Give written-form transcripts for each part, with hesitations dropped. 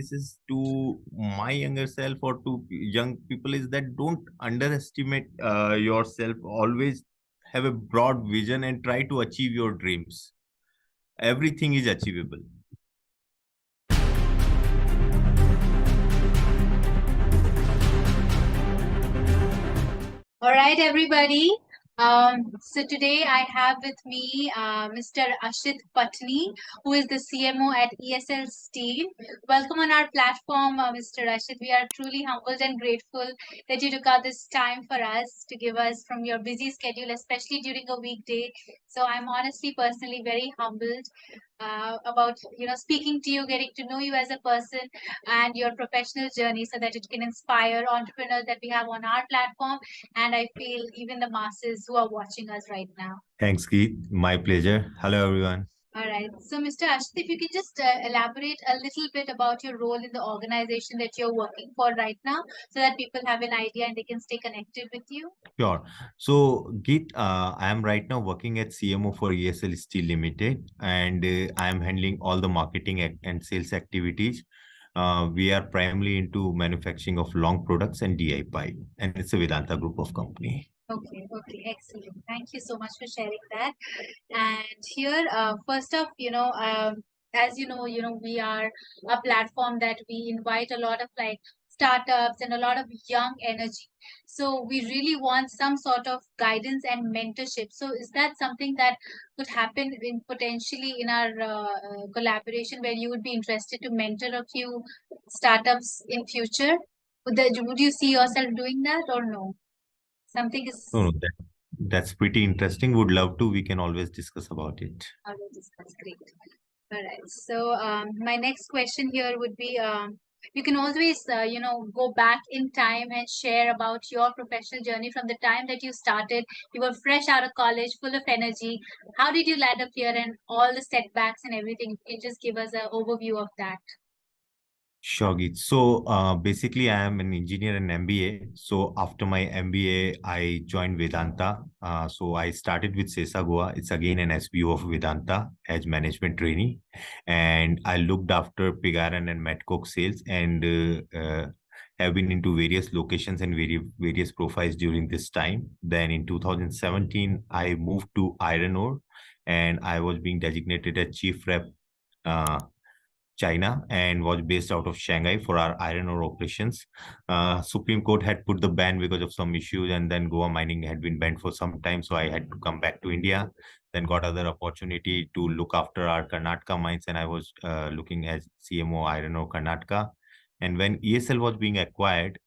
advice is to my younger self or to young people is that don't underestimate yourself. Always have a broad vision and try to achieve your dreams. Everything is achievable. All right, everybody. So today I have with me Mr. Ashit Patni, who is the CMO at ESL Steel. Welcome on our platform, Mr. Ashit. We are truly humbled and grateful that you took out this time for us to give us from your busy schedule, especially during a weekday. So I'm honestly, personally very humbled about speaking to you, getting to know you as a person and your professional journey, so that it can inspire entrepreneurs that we have on our platform, and I feel even the masses who are watching us right now. Thanks, Geett. My pleasure. Hello, everyone. All right. So, Mr. Ashit, if you could just elaborate a little bit about your role in the organization that you're working for right now, so that people have an idea and they can stay connected with you. Sure. So, Geett, I am right now working at CMO for ESL Steel Limited, and I am handling all the marketing and sales activities. We are primarily into manufacturing of long products and DI pipe, and it's a Vedanta group of company. Okay, excellent. Thank you so much for sharing that. And here, first off, as you know, we are a platform that we invite a lot of like startups and a lot of young energy. So we really want some sort of guidance and mentorship. So is that something that could happen in potentially in our collaboration, where you would be interested to mentor a few startups in future? Would you see yourself doing that or no? Something is. No, that's pretty interesting. Would love to. We can always discuss about it. Always discuss. Great. All right. So my next question here would be, you can always, go back in time and share about your professional journey from the time that you started. You were fresh out of college, full of energy. How did you land up here and all the setbacks and everything? Can you just give us an overview of that? Sure, Geet. So basically, I am an engineer in MBA. So after my MBA, I joined Vedanta. So I started with Sesa Goa. It's again an SBO of Vedanta as management trainee. And I looked after pig iron and met coke sales, and have been into various locations and various profiles during this time. Then in 2017, I moved to iron ore, and I was being designated as chief rep China, and was based out of Shanghai for our iron ore operations. Supreme Court had put the ban because of some issues, and then Goa mining had been banned for some time. So I had to come back to India, then got other opportunity to look after our Karnataka mines, and I was looking as CMO iron ore Karnataka. And when ESL was being acquired,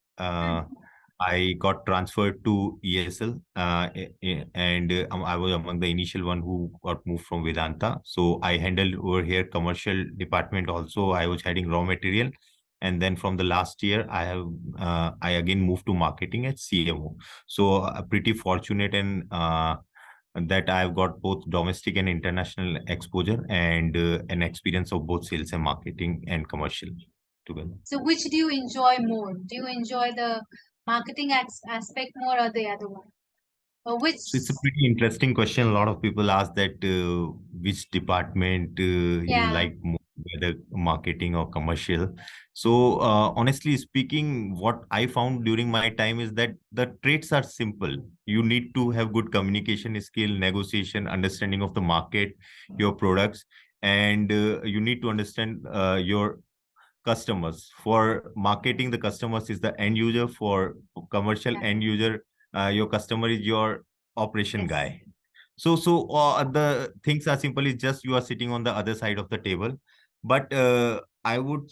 I got transferred to ESL, and I was among the initial one who got moved from Vedanta. So I handled over here commercial department also. I was heading raw material. And then from the last year, I again moved to marketing at CMO. So pretty fortunate and that I've got both domestic and international exposure, and an experience of both sales and marketing and commercial together. So which do you enjoy more? Do you enjoy the marketing aspect more or the other one? Or which? So it's a pretty interesting question. A lot of people ask that which department you like more, whether marketing or commercial. So honestly speaking, what I found during my time is that the traits are simple. You need to have good communication skill, negotiation, understanding of the market, your products, and you need to understand your customers. For marketing, the customers is the end user. For commercial end user, your customer is your operation guy. So the things are simple. It's just you are sitting on the other side of the table. But I would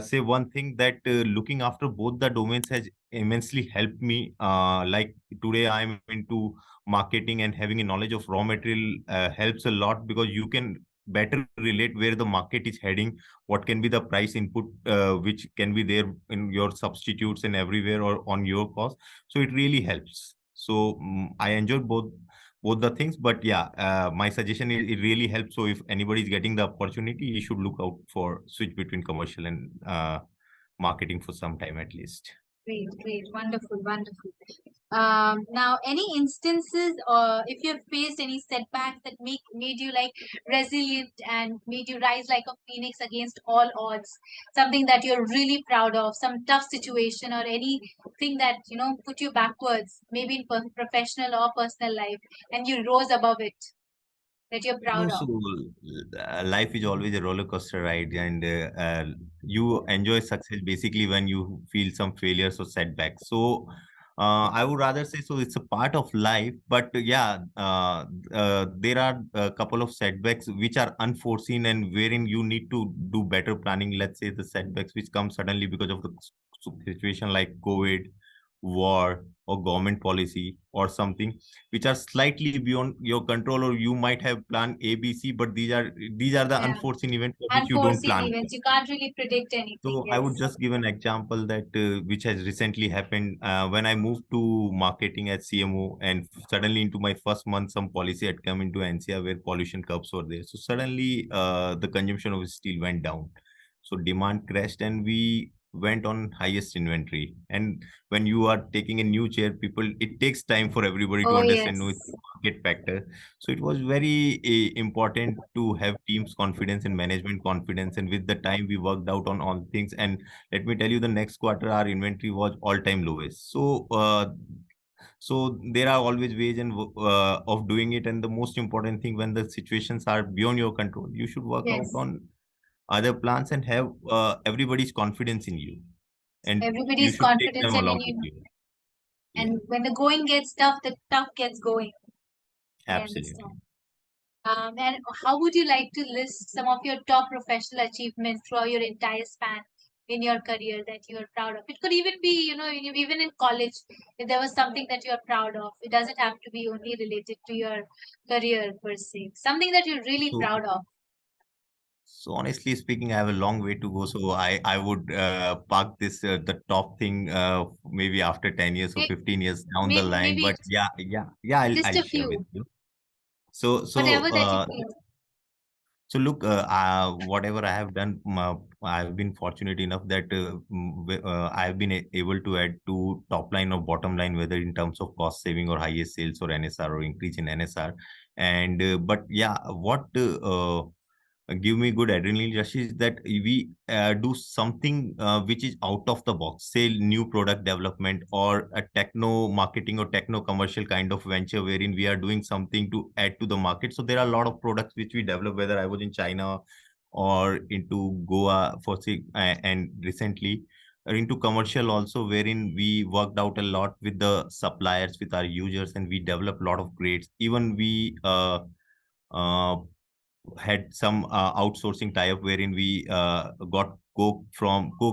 say one thing, that looking after both the domains has immensely helped me. Like today, I'm into marketing, and having a knowledge of raw material helps a lot, because you can better relate where the market is heading, what can be the price input which can be there in your substitutes and everywhere, or on your cost. So it really helps. So I enjoy both the things, but yeah, my suggestion is it really helps. So if anybody is getting the opportunity, you should look out for switch between commercial and marketing for some time at least. Great, great, wonderful, wonderful. Now, any instances, or if you have faced any setbacks that made you like resilient and made you rise like a phoenix against all odds, something that you're really proud of, some tough situation or anything that put you backwards, maybe in professional or personal life, and you rose above it, that you're proud No, of. so life is always a roller coaster ride, and you enjoy success basically when you feel some failures or setbacks. So I would rather say so it's a part of life, but yeah, there are a couple of setbacks which are unforeseen and wherein you need to do better planning. Let's say the setbacks which come suddenly because of the situation like COVID, war, or government policy or something which are slightly beyond your control, or you might have planned ABC, but these are the Yeah, unforeseen events for which you don't unforeseen plan for. events. You can't really predict anything. So I would Yes. just give an example that which has recently happened when I moved to marketing at CMO, and suddenly into my first month, some policy had come into NCR where pollution curbs were there. So suddenly the consumption of steel went down. So demand crashed, and we went on highest inventory. And when you are taking a new chair, people, it takes time for everybody to Oh understand, no, it's yes. a market factor. So it was very important to have team's confidence and management confidence. And with the time, we worked out on all things. And let me tell you, the next quarter, our inventory was all-time lowest. So there are always ways and of doing it. And the most important thing, when the situations are beyond your control, you should work out Yes. on other plans and have everybody's confidence in you. And you Everybody's should take confidence them in along with you. you. Yeah, And when the going gets tough, the tough gets going. I absolutely. understand. And how would you like to list some of your top professional achievements throughout your entire span in your career that you are proud of? It could even be, even in college, if there was something that you are proud of. It doesn't have to be only related to your career per se. Something that you're really So proud of. So honestly speaking, I have a long way to go. So I would park this the top thing maybe after 10 years or May- 15 years down the Maybe, line. maybe But yeah, just I'll a share with few, you. So so whatever that you uh, feel. so look, whatever I have done, I've been fortunate enough that I've been able to add to top line or bottom line, whether in terms of cost saving or highest sales or NSR or increase in NSR. And but yeah, what give me good adrenaline rush is that we do something which is out of the box, say new product development or a techno marketing or techno commercial kind of venture wherein we are doing something to add to the market. So there are a lot of products which we develop, whether I was in China or into Goa for and recently into commercial also, wherein we worked out a lot with the suppliers, with our users, and we developed a lot of grades. Even we uh, had some outsourcing tie-up wherein we got coke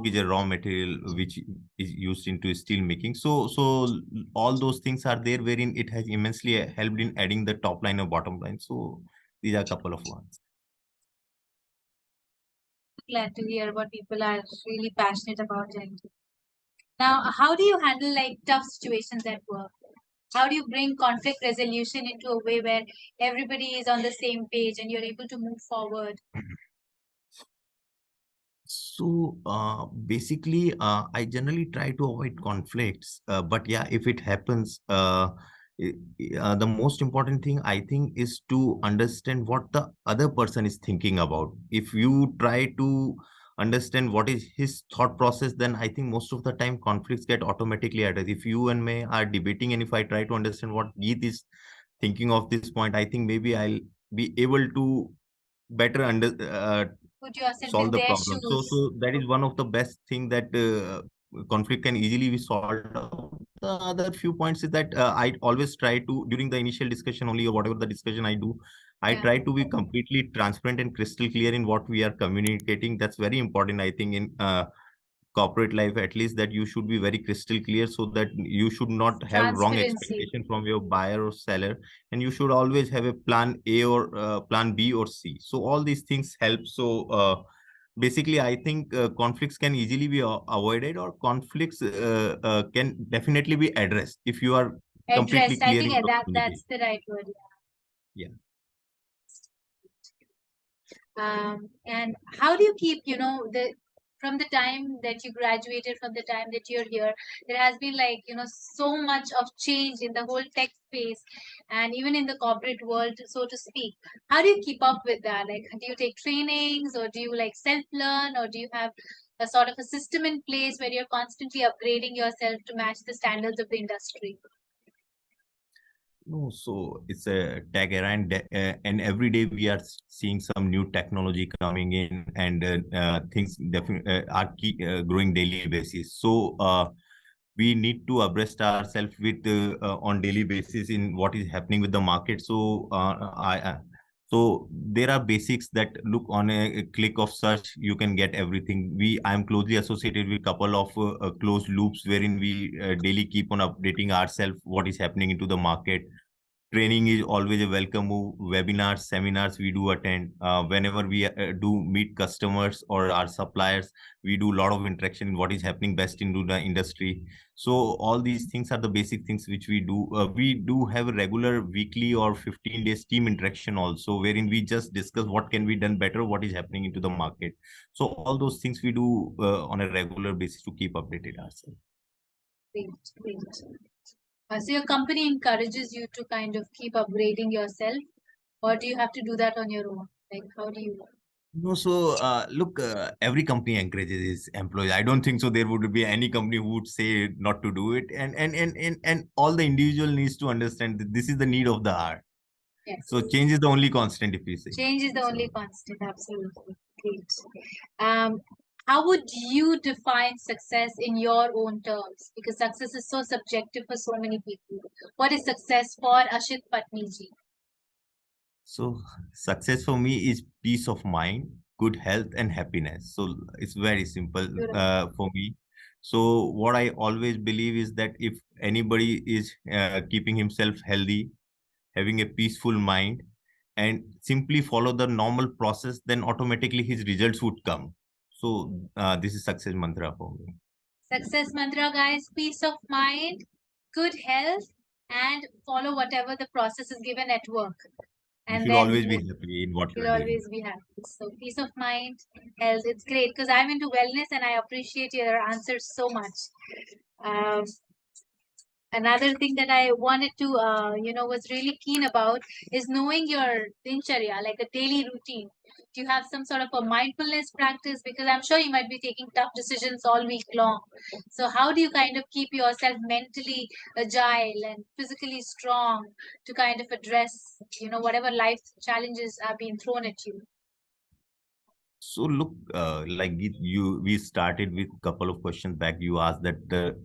is a raw material which is used into steel making. So all those things are there wherein it has immensely helped in adding the top line or bottom line. So these are a couple of ones. Glad to hear what people are really passionate about it. Now, how do you handle like tough situations at work? How do you bring conflict resolution into a way where everybody is on the same page and you're able to move forward? So basically, I generally try to avoid conflicts. But yeah, if it happens, the most important thing I think is to understand what the other person is thinking about. If you try to understand what is his thought process, then I think most of the time conflicts get automatically addressed. If you and me are debating, and if I try to understand what Geet is thinking of this point, I think maybe I'll be able to better Put yourself solve in the their problem. shoes. So that is one of the best thing that conflict can easily be solved. The other few points is that I always try to, during the initial discussion only or whatever the discussion I do, I Yeah. try to be completely transparent and crystal clear in what we are communicating. That's very important, I think, in corporate life, at least, that you should be very crystal clear so that you should not have wrong Transparency. expectation from your buyer or seller, and you should always have a plan A or plan B or C. So all these things help. So basically I think conflicts can easily be avoided, or conflicts can definitely be addressed if you are completely Addressed. I clear think in your that's communication. the right word. Yeah. And how do you keep, the from the time that you graduated, from the time that you're here, there has been like, so much of change in the whole tech space and even in the corporate world, so to speak. How do you keep up with that? Like, do you take trainings, or do you like self learn, or do you have a sort of a system in place where you're constantly upgrading yourself to match the standards of the industry? No, so it's a tech era, and every day we are seeing some new technology coming in, and things definitely growing daily basis. So we need to abreast ourselves with on daily basis in what is happening with the market. So so there are basics that look on a click of search you can get everything. I am closely associated with couple of closed loops wherein we daily keep on updating ourselves what is happening into the market. Training is always a welcome move. Webinars, seminars we do attend. Whenever we do meet customers or our suppliers, we do a lot of interaction in what is happening best into the industry. So all these things are the basic things which we do. We do have a regular weekly or 15 days team interaction also, wherein we just discuss what can be done better, what is happening into the market. So all those things we do on a regular basis to keep updated ourselves. Great, great. So your company encourages you to kind of keep upgrading yourself, or do you have to do that on your own? Like, how do you? No, so look, every company encourages its employees. I don't think so. There would be any company who would say not to do it, and all the individual needs to understand that this is the need of the hour. Yes. So change is the only constant, if you say. Change is the only constant. Absolutely. Great. How would you define success in your own terms? Because success is so subjective for so many people. What is success for Ashit Patni ji? So success for me is peace of mind, good health, and happiness. So it's very simple for me. So what I always believe is that if anybody is keeping himself healthy, having a peaceful mind, and simply follow the normal process, then automatically his results would come. So this is success mantra for me. Success mantra, guys: peace of mind, good health, and follow whatever the process is given at work. You And should then always be happy in what you'll you're doing. always be happy. So peace of mind, health. It's great because I'm into wellness and I appreciate your answers so much. Um, Another thing that I wanted to, was really keen about is knowing your dincharya, like a daily routine. Do you have some sort of a mindfulness practice? Because I'm sure you might be taking tough decisions all week long. So how do you kind of keep yourself mentally agile and physically strong to kind of address, whatever life challenges are being thrown at you? So look, like we started with a couple of questions back. You asked that the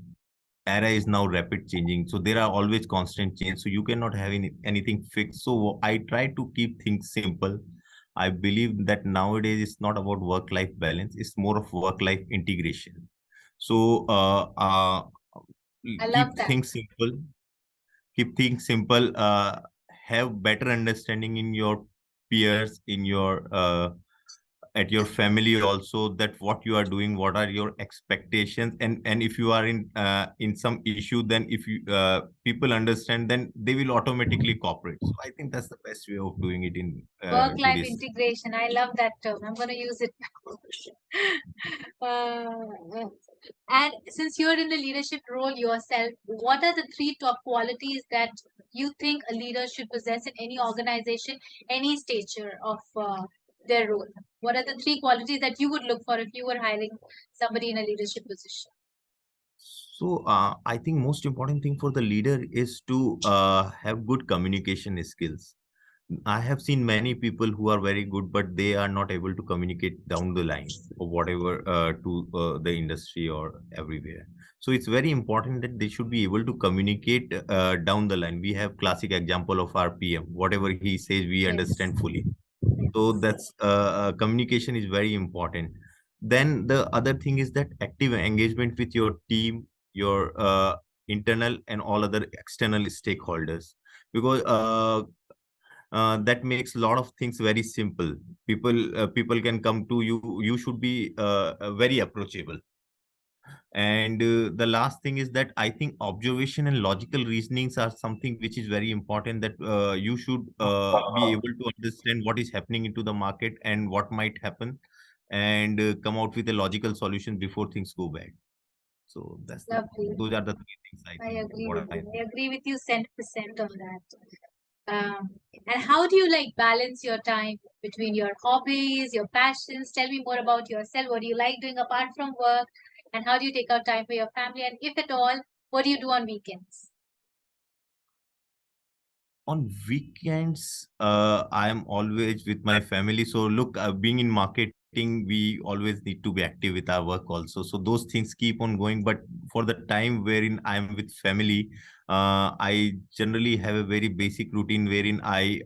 era is now rapid changing, so there are always constant change. So you cannot have anything fixed. So I try to keep things simple. I believe that nowadays it's not about work-life balance; it's more of work-life integration. So I love keep that. things simple. Keep things simple. Have better understanding in your peers, in your at your family also, that what you are doing, what are your expectations, and if you are in some issue, then if you people understand, then they will automatically cooperate. So I think that's the best way of doing it in Work life today's. integration. I love that term. I'm going to use it. uh, and since you're in the leadership role yourself, what are the three top qualities that you think a leader should possess in any organization, any stature of their role? What are the three qualities that you would look for if you were hiring somebody in a leadership position? So I think most important thing for the leader is to have good communication skills. I have seen many people who are very good, but they are not able to communicate down the line or whatever to the industry or everywhere. So it's very important that they should be able to communicate down the line. We have classic example of our PM. Whatever he says, we Yes. understand fully. So that's communication is very important. Then the other thing is that active engagement with your team, your internal and all other external stakeholders, because that makes a lot of things very simple. People can come to you. You should be very approachable. And the last thing is that I think observation and logical reasonings are something which is very important, that you should be able to understand what is happening into the market and what might happen. and come out with a logical solution before things go bad. So Lovely. those are the three things I agree what with I you. think. I agree with you 100% on that. And how do you like balance your time between your hobbies, your passions? Tell me more about yourself. What do you like doing apart from work? And how do you take out time for your family? And if at all, what do you do on weekends? On weekends, I am always with my family. So look, being in marketing, we always need to be active with our work also. So those things keep on going. But for the time wherein I am with family, I generally have a very basic routine wherein I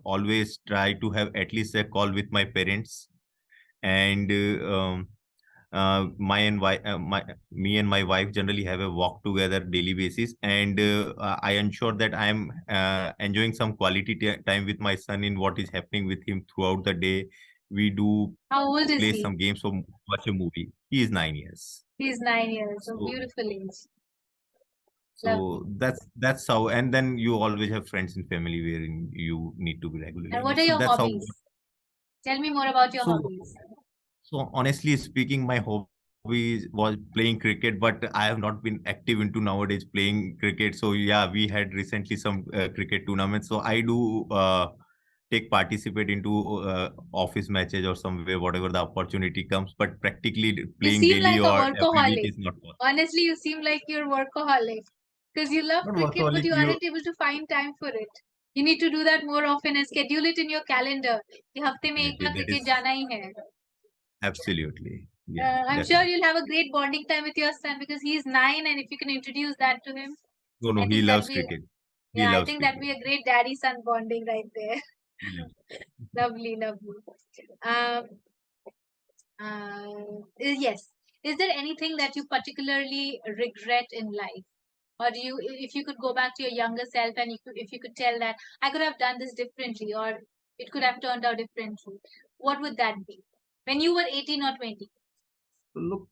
always try to have at least a call with my parents, and my and wife, me and my wife generally have a walk together daily basis, and I ensure that I am enjoying some quality time with my son in what is happening with him throughout the day. We do How old is play he? some games or watch a movie. He is 9 years. He's 9 years. A So beautiful age. Lovely. so that's how, and then you always have friends and family wherein you need to be regularly And what engaged. are So your that's how. hobbies? Tell me more about your So hobbies. So honestly speaking, my hobby was playing cricket, but I have not been active into nowadays playing cricket. So yeah, we had recently some cricket tournaments. So I do take participate into office matches or somewhere, whatever the opportunity comes. But practically You playing seem daily like a or every week workaholic. is not possible. Honestly, you seem like you're workaholic because you love Not cricket, but workaholic. you You aren't able to find time for it. You need to do that more often and schedule it in your calendar. कि हफ्ते में एक definitely bar that cricket is जाना ही है. absolutely, yeah, I'm sure definitely. you'll have a great bonding time with your son because he's 9, and if you can introduce that to him, No, I no, he think that'll loves be cricket. He yeah, I loves think that'll cricket. be a great daddy-son bonding right there. He loves. Lovely, lovely. Um, yes. Is there anything that you particularly regret in life? Or do you, if you could go back to your younger self and if you could tell that I could have done this differently or it could have turned out differently, what would that be? When you were 18 or 20? Look,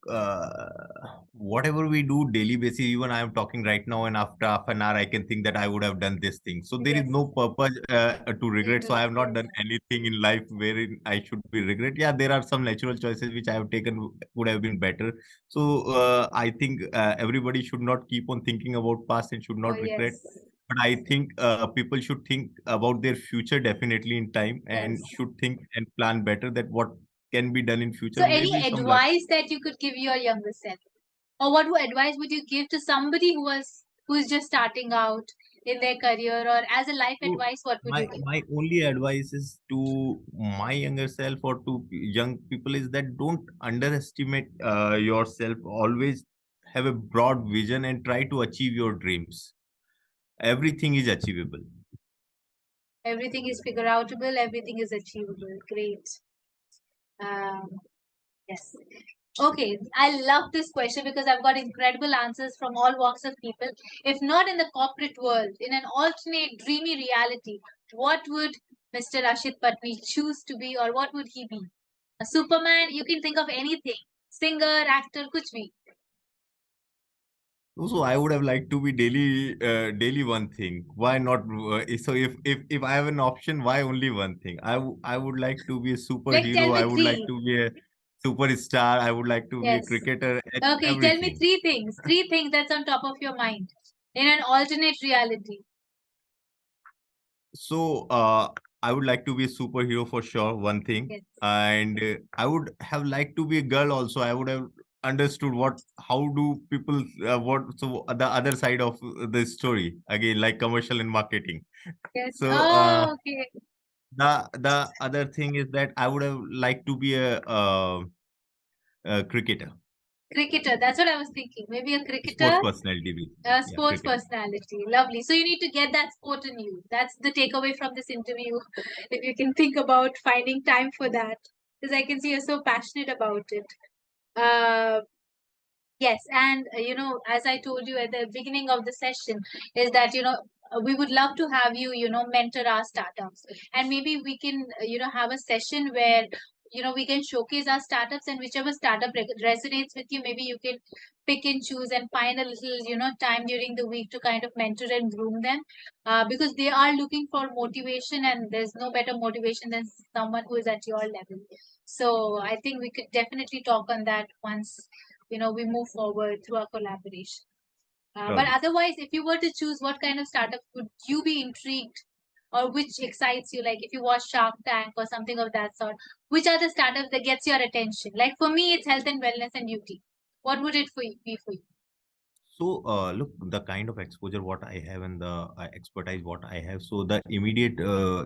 whatever we do daily basis, even I am talking right now, and after half an hour, I can think that I would have done this thing. So there is Yes. no purpose to regret. So I have not Yes. done anything in life wherein I should be regret. Yeah, there are some natural choices which I have taken would have been better. So I think everybody should not keep on thinking about past and should Oh, not regret. yes. But I think people should think about their future definitely in time Yes. and should think and plan better that what can be done in So, future. any Maybe some learning. advice that you could give your younger self, or what advice would you give to somebody who's just starting out in their career, or as a life So advice, what would you give? my only advice is to my younger self or to young people is that don't underestimate yourself. Always have a broad vision and try to achieve your dreams. Everything is achievable. Everything is figure outable. Everything is achievable. Great. Um, yes. Okay, I love this question because I've got incredible answers from all walks of people. If not in the corporate world, in an alternate dreamy reality, what would Mr. Ashit Patni choose to be, or what would he be? A Superman? You can think of anything. Singer, actor, kuch bhi. So I would have liked to be daily one thing. Why not? So if I have an option, why only one thing? I would like to be a Like, tell superhero. I me would like three. to be a superstar. I would like to be a Yes. cricketer. Okay, tell me Everything. three things. Three things that's on top of your mind in an alternate reality. So I would like to be a superhero for sure, one thing. Yes. And I would have liked to be a girl also. I would have understood how do people, so the other side of the story, again, like commercial and marketing. Yes. So Oh, okay. the other thing is that I would have liked to be a cricketer, Cricketer. That's what I was thinking. Maybe a sports cricketer, personality. a Yeah, sports cricketer. personality. Lovely. So you need to get that sport in you. That's the takeaway from this interview. If you can think about finding time for that, because I can see you're so passionate about it. Uh, Yes, and as I told you at the beginning of the session, is that we would love to have you, mentor our startups, and maybe we can, have a session where we can showcase our startups, and whichever startup resonates with you, maybe you can pick and choose and find a little, time during the week to kind of mentor and groom them, because they are looking for motivation, and there's no better motivation than someone who is at your level. So I think we could definitely talk on that once, we move forward through our collaboration. But Surely. otherwise, if you were to choose, what kind of startup would you be intrigued, or which excites you? Like if you watch Shark Tank or something of that sort, which are the startups that gets your attention? Like for me, it's health and wellness and beauty. What would it be for you? So, look, the kind of exposure what I have and the expertise what I have. So, the immediate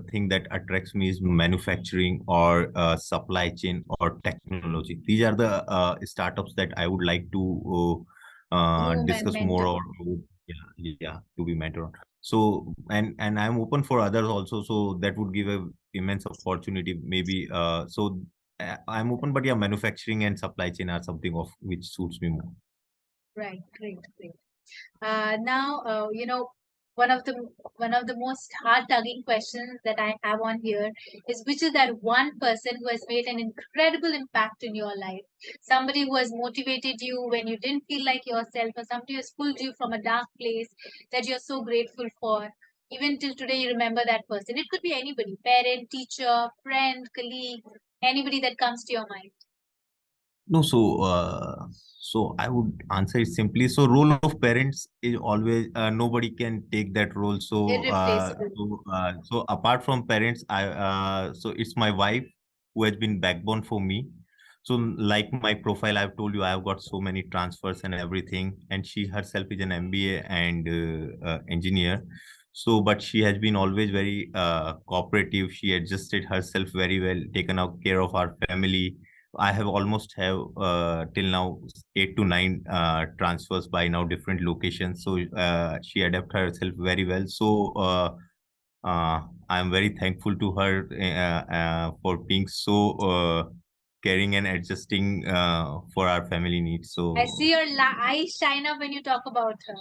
thing that attracts me is manufacturing or supply chain or technology. These are the startups that I would like to Groom and discuss more, mentor. or yeah, to be mentor on. So, and I'm open for others also. So that would give a immense opportunity. Maybe I'm open, but yeah, manufacturing and supply chain are something of which suits me more. Right, great, great. Now, one of the one of the most heart-tugging questions that I have on here is, which is that one person who has made an incredible impact in your life? Somebody who has motivated you when you didn't feel like yourself, or somebody who has pulled you from a dark place that you're so grateful for. Even till today, you remember that person. It could be anybody: parent, teacher, friend, colleague, anybody that comes to your mind. No, so I would answer it simply. So, role of parents is always nobody can take that role. Irreplaceable. So apart from parents, so it's my wife who has been backbone for me. So, like my profile, I've told you I've got so many transfers and everything, and she herself is an MBA and engineer. So, but she has been always very cooperative. She adjusted herself very well, taken out care of our family. I have almost have till now 8 to 9 transfers by now different locations. So she adapted herself very well. So I'm very thankful to her for being so caring and adjusting for our family needs. I So see your eyes shine up when you talk about her.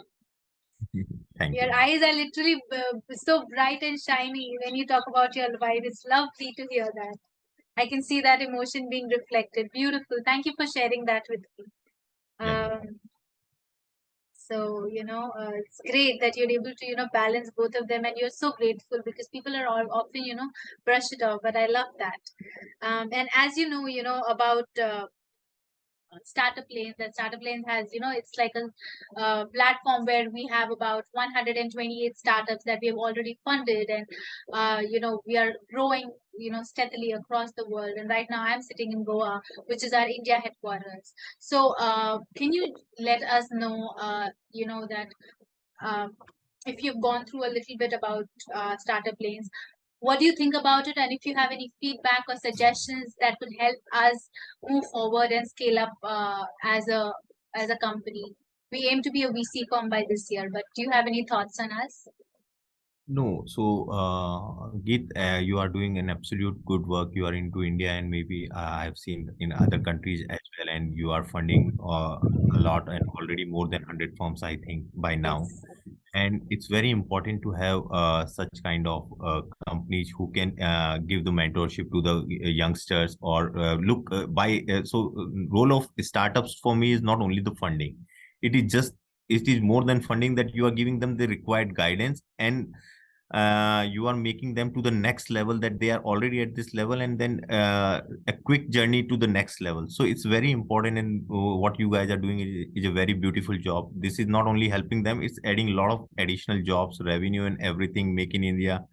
thank Your you. eyes are literally so bright and shiny when you talk about your wife. It's lovely to hear that. I can see that emotion being reflected. Beautiful. Thank you for sharing that with me. Yeah, no. Um, so, it's great that you're able to, balance both of them, and you're so grateful, because people are all often, brush it off. But I love that. And as about StartupLanes. That StartupLanes has, it's like a platform where we have about 128 startups that we have already funded, and we are growing, steadily across the world. And right now, I'm sitting in Goa, which is our India headquarters. So, can you let us know, that um, if you've gone through a little bit about StartupLanes, what do you think about it? And if you have any feedback or suggestions that could help us move forward and scale up as a company. We aim to be a VC firm by this year, but do you have any thoughts on us? No, so Geet, you are doing an absolute good work. You are into India, and maybe I've seen in other countries as well, and you are funding a lot, and already more than 100 firms, I think, by now. Yes. And it's very important to have such kind of companies who can give the mentorship to the youngsters, or role of startups for me is not only the funding. It is just, it is more than funding, that you are giving them the required guidance, and you are making them to the next level, that they are already at this level, and then a quick journey to the next level. So it's very important, and what you guys are doing is a very beautiful job. This is not only helping them, it's adding a lot of additional jobs, revenue, and everything. Make in India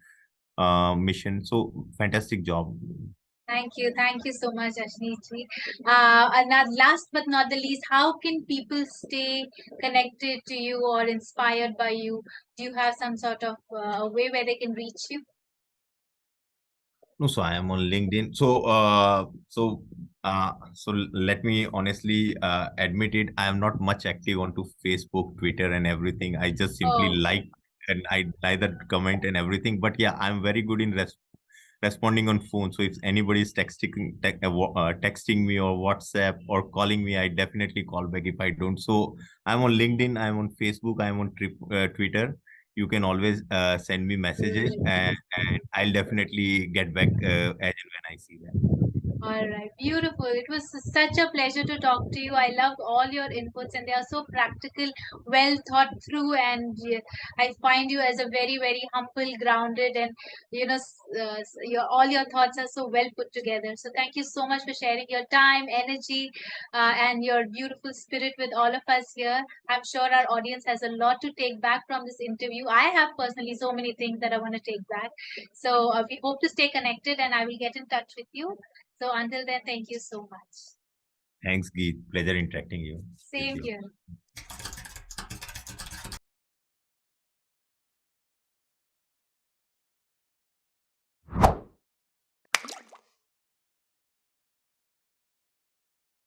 mission. So fantastic job. Thank you. Thank you so much, Ashniji. And now, last but not the least, how can people stay connected to you or inspired by you? Do you have some sort of way where they can reach you? No, so I am on LinkedIn. So let me honestly admit it. I am not much active onto Facebook, Twitter, and everything. I just simply Oh, like, and I neither comment and everything. But yeah, I'm very good in responding on phone. So if anybody is texting me or WhatsApp or calling me, I definitely call back if I don't. So I'm on LinkedIn, I'm on Facebook, I'm on Twitter. You can always send me messages, and I'll definitely get back as and when I see that. All right, beautiful. It was such a pleasure to talk to you. I love all your inputs, and they are so practical, well thought through, and I find you as a very, very humble, grounded, and all your thoughts are so well put together. So thank you so much for sharing your time, energy, and your beautiful spirit with all of us here. I'm sure our audience has a lot to take back from this interview. I have personally so many things that I want to take back. So we hope to stay connected, and I will get in touch with you. So until then, thank you so much. Thanks, Geet. Pleasure interacting with Same you. here.